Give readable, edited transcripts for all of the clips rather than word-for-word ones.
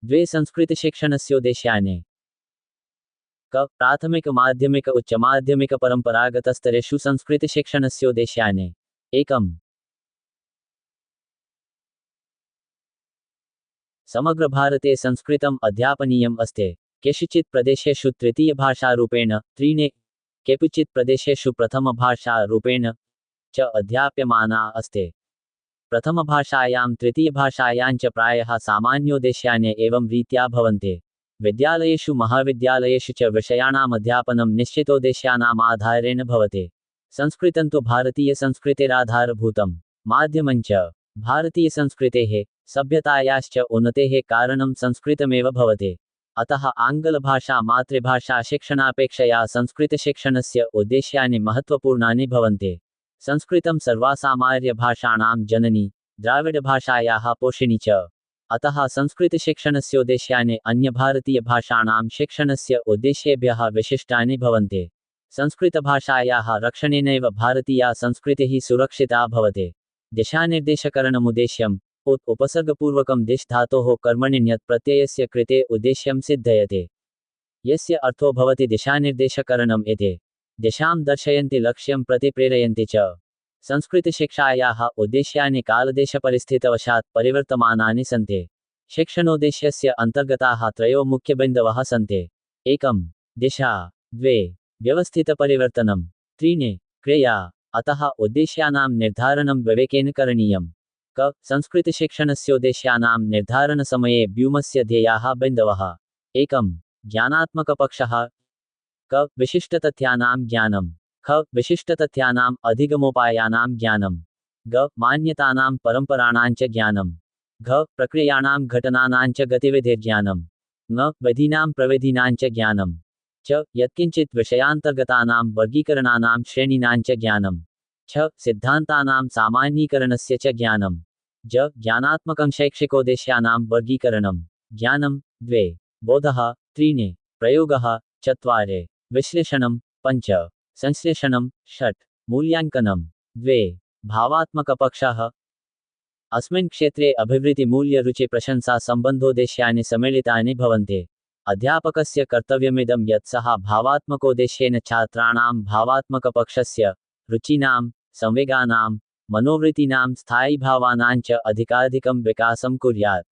द्वे संस्कृतशिक्षणस्योद्देश्यानि क प्राथमिक माध्यमिक उच्च माध्यमिक परम्परागतस्तरेषु संस्कृतशिक्षणस्योद्देश्यानि एकम् समग्र भारते संस्कृतम् अध्यापनीयम् अस्ति। केषुचित् प्रदेशेषु तृतीयभाषारूपेण, त्रीणि केषुचित् प्रदेशेषु प्रथमभाषारूपेण च अध्याप्यमाना अस्ति। प्रथमभाषायां तृतीयभाषायां च प्रायः सामान्योद्देश्यानि एवं रीत्या भवन्ति। विद्यालयेषु महाविद्यालयेषु च विषयाणाम् अध्यापनं निश्चितोद्देश्यानाम् आधारेण भवति। संस्कृतं तु भारतीयसंस्कृतेराधारभूतं माध्यमं च। भारतीयसंस्कृतेः सभ्यतायाश्च उन्नतेः कारणं संस्कृतमेव भवति। अतः आङ्ग्लभाषा मातृभाषा शिक्षणापेक्षया संस्कृतशिक्षणस्य उद्देश्यानि महत्त्वपूर्णानि भवन्ति। संस्कृतं सर्वासामान्यभाषाणां जननी, द्राविडभाषायाः पोषिणी च। अतः संस्कृतशिक्षणस्योद्देश्यानि अन्यभारतीयभाषाणां शिक्षणस्य उद्देश्येभ्यः विशिष्टानि भवन्ति। संस्कृतभाषायाः रक्षणेनैव भारतीया संस्कृतिः सुरक्षिता भवति। दिशानिर्देशकरणमुद्देश्यम् उपसर्गपूर्वकं दिश् धातोः कर्मणि ण्यत् प्रत्ययस्य कृते उद्देश्यं सिद्धयते। यस्य अर्थो भवति दिशानिर्देशकरणम् इति। दिशां दर्शयन्ति लक्ष्यं प्रति प्रेरयन्ति च। संस्कृतशिक्षायाः उद्देश्यानि कालदेशपरिस्थितवशात् परिवर्तमानानि सन्ति। शिक्षणोद्देश्यस्य अन्तर्गताः त्रयो मुख्यबिन्दवः सन्ति। एकं दिशा, द्वे व्यवस्थितपरिवर्तनं, त्रीणि क्रिया। अतः उद्देश्यानां निर्धारणं विवेकेन करणीयम्। क संस्कृतशिक्षणस्योद्देश्यानां निर्धारणसमये व्यूमस्य ध्येयाः बिन्दवः। एकं ज्ञानात्मकपक्षः, क विशिष्टतथ्यानां ज्ञानं, ख विशिष्टतथ्यानाम् अधिगमोपायानां ज्ञानं, ग मान्यतानां परम्पराणां च ज्ञानं, घ प्रक्रियाणां घटनानां च गतिविधिर्ज्ञानं, ङ विधीनां प्रविधीनां च ज्ञानं, च यत्किञ्चित् विषयान्तर्गतानां वर्गीकरणानां श्रेणीनां च ज्ञानं, छ सिद्धान्तानां सामान्यीकरणस्य च ज्ञानं, ज ज्ञानात्मकं शैक्षिकोद्देश्यानां वर्गीकरणं। ज्ञानं द्वे, बोधः त्रीणि, प्रयोगः चत्वारि, विश्लेषणं पञ्च, संश्लेषणं षट्, मूल्याङ्कनं द्वे। भावात्मकपक्षः अस्मिन् क्षेत्रे अभिवृद्धिमूल्यरुचिप्रशंसासम्बन्धोद्देश्यानि सम्मिलितानि भवन्ति। अध्यापकस्य कर्तव्यमिदं यत् सः भावात्मकोद्देश्येन छात्राणां भावात्मकपक्षस्य, रुचीनां, संवेगानां, मनोवृत्तीनां स्थायीभावानां च अधिकाधिकं विकासं कुर्यात्।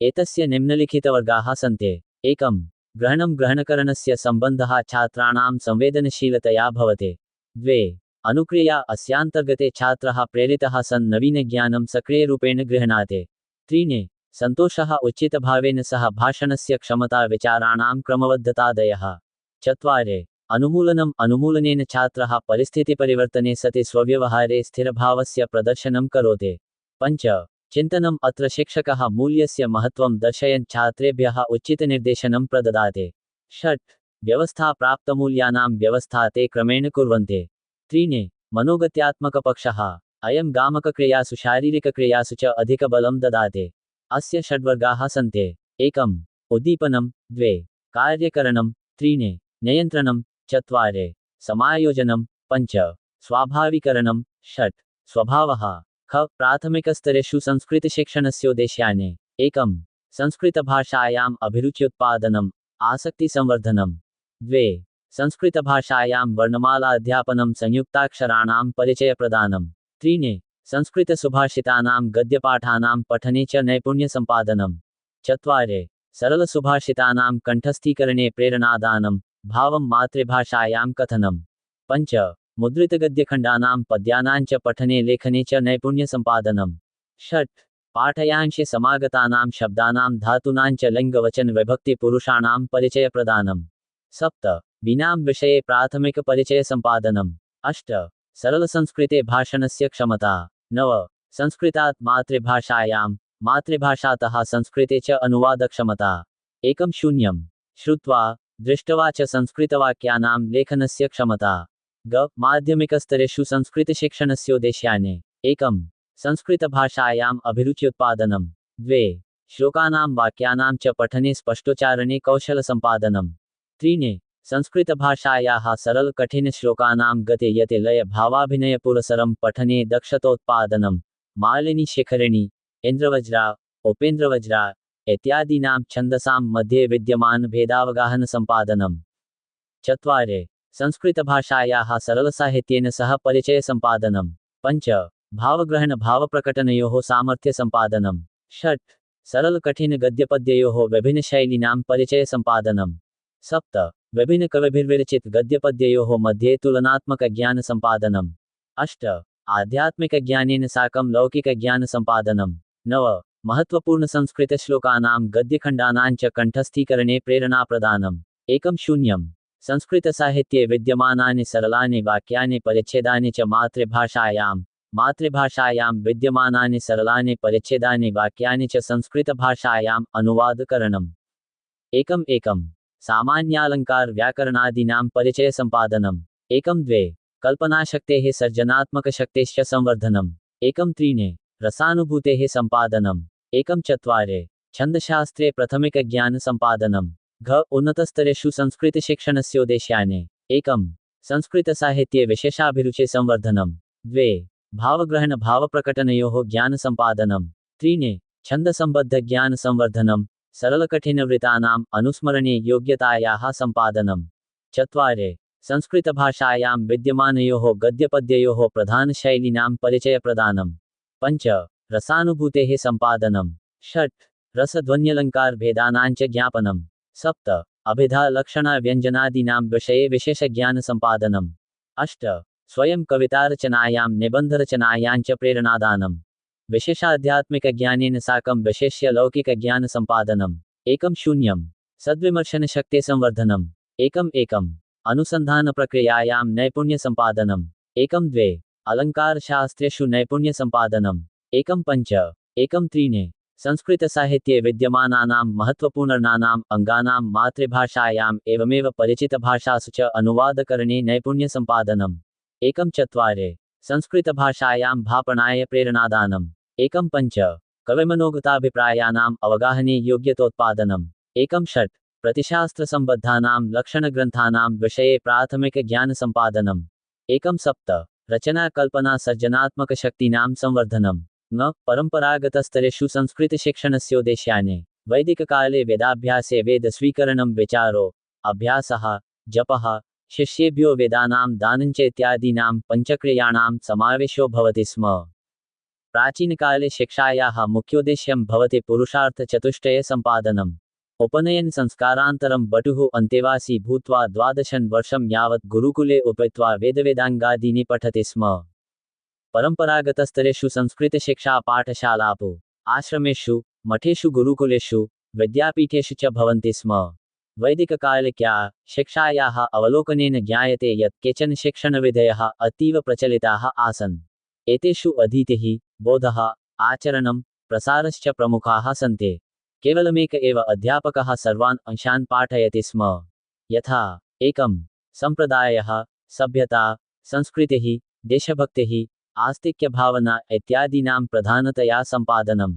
एतस्य निम्नलिखितवर्गाः सन्ति। एकं ग्रहणं ग्रहणकरणस्य सम्बन्धः छात्राणां संवेदनशीलतया भवति। द्वे अनुक्रिया अस्यान्तर्गते छात्रः प्रेरितः सन् नवीनज्ञानं सक्रियरूपेण गृह्णाति। त्रीणि सन्तोषः उचितभावेन सह भाषणस्य क्षमता विचाराणां क्रमबद्धतादयः। चत्वारि अनुमूलनम् अनुमूलनेन छात्रः परिस्थितिपरिवर्तने सति स्वव्यवहारे स्थिरभावस्य प्रदर्शनं करोति। पञ्च चिन्तनम् अत्र शिक्षकः मूल्यस्य महत्त्वं दर्शयन् छात्रेभ्यः उचितनिर्देशनं प्रददाति। षट् व्यवस्था प्राप्तमूल्यानां व्यवस्था ते क्रमेण कुर्वन्ति। त्रीणि मनोगत्यात्मकपक्षः अयं गामकक्रियासु शारीरिकक्रियासु च अधिकबलं ददाति। अस्य षड्वर्गाः सन्ति। एकम् उद्दीपनं, द्वे कार्यकरणं, त्रीणि नियन्त्रणं, चत्वारि समायोजनं, पञ्च स्वाभाविकरणं, षट् स्वभावः। ख प्राथमिकस्तरेषु संस्कृतशिक्षणस्योद्देश्यानि। एकं संस्कृतभाषायाम् अभिरुच्युत्पादनम्, आसक्तिसंवर्धनं। द्वे संस्कृतभाषायां वर्णमाला अध्यापनं, संयुक्ताक्षराणां परिचयप्रदानं। त्रीणि संस्कृतसुभाषितानां गद्यपाठानां पठने च नैपुण्यसम्पादनं। चत्वारि सरलसुभाषितानां कण्ठस्थीकरणे प्रेरणादानं, भावं मातृभाषायां कथनं। पञ्च मुद्रितगद्यखण्डानां पद्यानां च पठने लेखने च नैपुण्यसम्पादनं। षट् पाठयांशे समागतानां शब्दानां धातूनां च लिङ्गवचनविभक्तिपुरुषाणां परिचयप्रदानं। सप्त विनां विषये प्राथमिकपरिचयसम्पादनम्। अष्ट सरलसंस्कृते भाषणस्य क्षमता। नव संस्कृतात् मातृभाषायां, मातृभाषातः संस्कृते च अनुवादक्षमता। एकं शून्यं श्रुत्वा दृष्ट्वा च संस्कृतवाक्यानां लेखनस्य क्षमता। ग माध्यमिकस्तरेषु संस्कृतशिक्षणस्योद्देश्यानि। एकं संस्कृतभाषायाम् अभिरुच्युत्पादनं। द्वे श्लोकानां वाक्यानां च पठने स्पष्टोच्चारणे कौशलसम्पादनं। त्रीणि संस्कृतभाषायाः सरलकठिनश्लोकानां गते यते लय भावाभिनयपुरसरं पठने दक्षतोत्पादनं। मालिनी शेखरिणी, इन्द्रवज्रा, उपेन्द्रवज्रा इत्यादीनां छन्दसां मध्ये विद्यमान भेदावगाहन सम्पादनम्। चत्वारि संस्कृतभाषायाः सरलसाहित्येन सह परिचय सम्पादनम्। पञ्च भावग्रहण भावप्रकटनयोः सामर्थ्य सम्पादनम्। षट् सरलकठिन गद्यपद्ययोः विभिन्नशैलीनां परिचय सम्पादनम्। सप्त विभिन्नकविभिर्विरचित गद्यपद्ययोः मध्ये तुलनात्मक ज्ञान सम्पादनम्। अष्ट आध्यात्मिकज्ञानेन साकं लौकिकज्ञान सम्पादनम्। नव महत्त्वपूर्णसंस्कृतश्लोकानां गद्यखण्डानां च कण्ठस्थीकरणे प्रेरणाप्रदानम्। एकं शून्यं संस्कृतसाहित्ये विद्यमानानि सरलानि वाक्यानि परिच्छेदानि च मातृभाषायां विद्यमानानि सरलानि परिच्छेदानि वाक्यानि च संस्कृतभाषायाम् अनुवादकरणम्। एकं सामान्यालङ्कार व्याकरणादीनां परिचय सम्पादनम्। एकं द्वे कल्पनाशक्तेः सर्जनात्मकशक्तेश्च संवर्धनम्। एकं त्रीणि रसानुभूतेः सम्पादनम्। एकं चत्वारि छन्दशास्त्रे प्रथमिकज्ञान सम्पादनम्। घ उन्नतस्तरेषु संस्कृतशिक्षणस्योद्देश्यानि। एकं संस्कृतसाहित्ये विशेषाभिरुचि संवर्धनम्। द्वे भावग्रहण भावप्रकटनयोः ज्ञानसम्पादनम्। त्रीणि छन्दसम्बद्धज्ञानसंवर्धनम्। सरलकठिनवृत्तानाम् अनुस्मरणे योग्यतायाः सम्पादनम्। चत्वारि संस्कृतभाषायां विद्यमानयोः गद्यपद्ययोः प्रधानशैलीनां परिचयप्रदानम्। पञ्च रसानुभूतेः सम्पादनम्। षट् रसध्वन्यलङ्कारभेदानां च ज्ञापनम्। सप्त अभिधा लक्षणव्यञ्जनादीनां विषये विशेषज्ञानसम्पादनम्। अष्ट स्वयं कवितारचनायां निबन्धरचनायां च प्रेरणादानम्। विशेषाध्यात्मिकज्ञानेन साकं विशेष्य लौकिकज्ञानसम्पादनम्। एकं शून्यं सद्विमर्शनशक्तिसंवर्धनम्। एकम् अनुसन्धानप्रक्रियायां नैपुण्यसम्पादनम्। एकं द्वे अलङ्कारशास्त्रेषु नैपुण्यसम्पादनम्। एकं पञ्च एकं त्रीणि संस्कृतसाहित्ये विद्यमानानां महत्त्वपूर्णानाम् अङ्गानां मातृभाषायाम् एवमेव परिचितभाषासु च अनुवादकरणे नैपुण्यसम्पादनम्। एकं चत्वारि संस्कृतभाषायां भापणाय प्रेरणादानम्। एकं पञ्च कविमनोगताभिप्रायाणाम् अवगाहने योग्यतोत्पादनम्। एकं षट् प्रतिशास्त्रसम्बद्धानां लक्षणग्रन्थानां विषये प्राथमिकज्ञानसम्पादनम्। एकं सप्त रचनाकल्पना सर्जनात्मकशक्तीनां संवर्धनम्। न परम्परागतस्तरेषु संस्कृतशिक्षणस्योद्देश्यानि। वैदिककाले वेदाभ्यासे वेदस्वीकरणं विचारो अभ्यासः जपः शिष्येभ्यो वेदानां दानञ्च इत्यादीनां पञ्चक्रियाणां समावेशो भवति स्म। प्राचीनकाले शिक्षायाः मुख्योद्देश्यं भवति पुरुषार्थचतुष्टयसम्पादनम्। उपनयनसंस्कारान्तरं बटुः अन्तेवासी भूत्वा 12 वर्षं यावत् गुरुकुले उपैत्वा वेदवेदाङ्गादीनि पठति स्म। परम्परागतस्तरेषु संस्कृतशिक्षा पाठशालासु आश्रमेषु मठेषु गुरुकुलेषु विद्यापीठेषु च भवन्ति स्म। वैदिककालिक्या शिक्षायाः अवलोकनेन ज्ञायते यत् केचन शिक्षणविधयः अतीव प्रचलिताः आसन्। एतेषु अधीतिः बोधः आचरणं प्रसारश्च प्रमुखाः सन्ति। केवलमेक एव अध्यापकः सर्वान् अंशान् पाठयति स्म। यथा एकं सम्प्रदायः सभ्यता संस्कृतिः देशभक्तिः आस्तिक्यभावना इत्यादीनां प्रधानतया सम्पादनम्।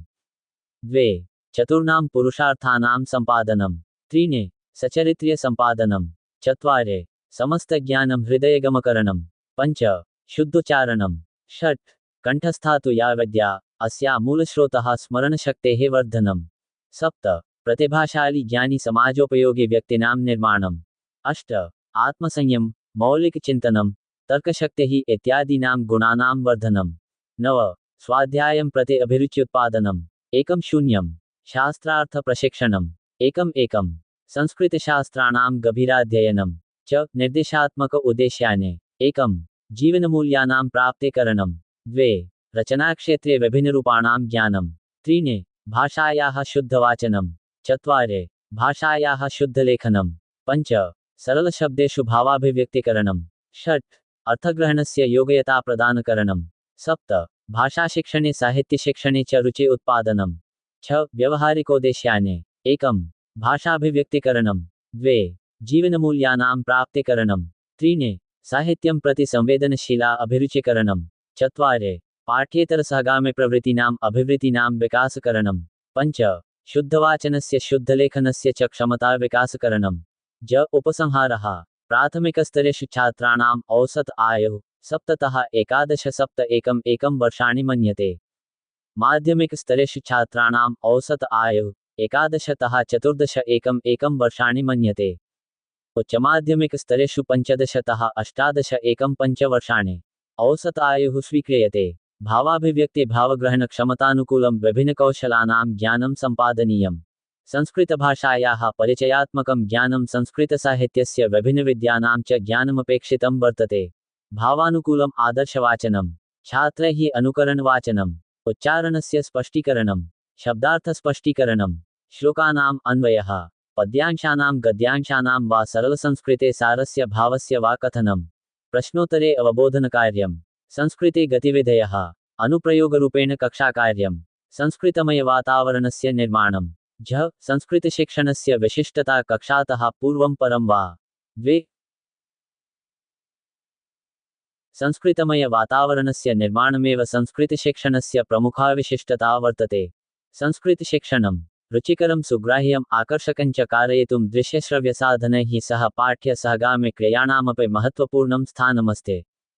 द्वे चतुर्णां पुरुषार्थानां सम्पादनम्। त्रीणि सचरित्र्यसम्पादनम्। चत्वारि समस्तज्ञानं हृदयगमकरणम्। पञ्च शुद्धोच्चारणम्। षट् कण्ठस्थातु या विद्या अस्या मूलस्रोतः स्मरणशक्तेः वर्धनम्। सप्त प्रतिभाशाली ज्ञानी समाजोपयोगी व्यक्तीनां निर्माणम्। अष्ट आत्मसंयम मौलिकचिन्तनं तर्कशक्तिः इत्यादीनां गुणानां वर्धनम्। नव स्वाध्यायं प्रति अभिरुच्युत्पादनम्। एकं शून्यं शास्त्रार्थप्रशिक्षणम्। एकं संस्कृतशास्त्राणां गभीराध्ययनं च निर्देशात्मक उद्देश्यानि। एकं जीवनमूल्यानां प्राप्तिकरणम्। द्वे रचनाक्षेत्रे विभिन्नरूपाणां ज्ञानम्। त्रीणि भाषायाः शुद्धवाचनम्। चत्वारि भाषायाः शुद्धलेखनम्। पञ्च सरलशब्देषु भावाभिव्यक्तिकरणम्। षट् अर्थग्रहणस्य योग्यताप्रदानकरणम्। सप्त भाषाशिक्षणे साहित्यशिक्षणे च रुचि उत्पादनम्। छ व्यवहारिकोद्देश्यानि। एकं भाषाभिव्यक्तिकरणम्। द्वे जीवनमूल्यानां प्राप्तिकरणम्। त्रीणि साहित्यं प्रति संवेदनशीला अभिरुचिकरणम्। चत्वारि पाठ्येतरसहगामिप्रवृत्तीनाम् अभिवृत्तीनां विकासकरणम्। पञ्च शुद्धवाचनस्य शुद्धलेखनस्य च क्षमता विकासकरणम्। ज उपसंहारः प्राथमिकस्तरेषु छात्राणाम् औसत आयुः 7 तः 11 7 1 वर्षाणि मन्यते। माध्यमिकस्तरेषु छात्राणाम् औसत आयुः 11तः 14 एकं वर्षाणि मन्यते। उच्चमाध्यमिकस्तरेषु 15तः 18 5 वर्षाणि औसत आयुः स्वीक्रियते। भावाभिव्यक्ति भावग्रहणक्षमतानुकूलं विभिन्नकौशलानां ज्ञानं सम्पादनीयम्। संस्कृतभाषायाः परिचयात्मकं ज्ञानं संस्कृतसाहित्यस्य विभिन्नविद्यानां च ज्ञानमपेक्षितं वर्तते। भावानुकूलम् आदर्शवाचनं, छात्रैः अनुकरणवाचनम्, उच्चारणस्य स्पष्टीकरणं, शब्दार्थस्पष्टीकरणं, श्लोकानाम् अन्वयः, पद्यांशानां गद्यांशानां वा सरलसंस्कृते सारस्य भावस्य वा कथनं, प्रश्नोत्तरे अवबोधनकार्यं, संस्कृते गतिविधयः, अनुप्रयोगरूपेण कक्षाकार्यं, संस्कृतमयवातावरणस्य निर्माणं। झ संस्कृतशिक्षणस्य विशिष्टता कक्षातः पूर्वं परं वा। 2 संस्कृतमयवातावरणस्य निर्माणमेव संस्कृतशिक्षणस्य प्रमुखा विशिष्टता वर्तते। संस्कृतशिक्षणं रुचिकरं सुग्राह्यम् आकर्षकञ्च कारयितुं दृश्यश्रव्यसाधनैः सह पाठ्यसहगामिक्रियाणामपि महत्त्वपूर्णं स्थानमस्ति।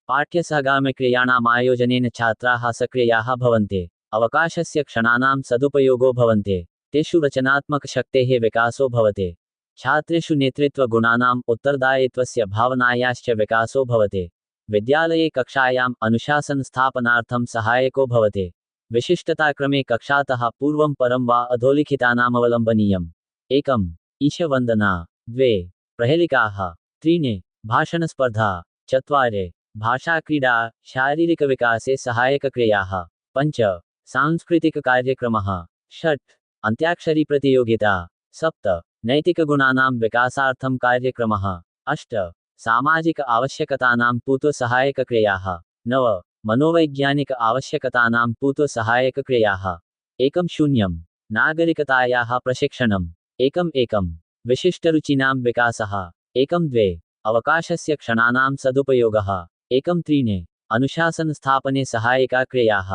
पाठ्यसहगामिक्रियाणाम् आयोजनेन छात्राः सक्रियाः भवन्ति, अवकाशस्य क्षणानां सदुपयोगो भवन्ति, तेषु रचनात्मकशक्तेः विकासो भवति, छात्रेषु नेतृत्वगुणानाम् उत्तरदायित्वस्य भावनायाश्च विकासो भवति, विद्यालये कक्षायाम् अनुशासनस्थापनार्थं सहायको भवति। विशिष्टताक्रमे कक्षातः पूर्वं परं वा अधोलिखितानामवलम्बनीयम्। 1 ईशवन्दना, 2 प्रहेलिकाः, 3 भाषणस्पर्धा, 4 भाषाक्रीडा शारीरिकविकासे सहायकक्रियाः, 5 सांस्कृतिककार्यक्रमः, 6 अन्त्याक्षरीप्रतियोगिता, 7 नैतिकगुणानां विकासार्थं कार्यक्रमः, 8 सामाजिक आवश्यकतानां पूर्वसहायकक्रियाः, 9 मनोवैज्ञानिक आवश्यकतानां पूर्वसहायकक्रियाः। 10 नागरिकतायाः प्रशिक्षणम्। 1 विशिष्टरुचिनां विकासः। 1-2 अवकाशस्य क्षणानां सदुपयोगः। 1-3 अनुशासनस्थापने सहायिका क्रियाः।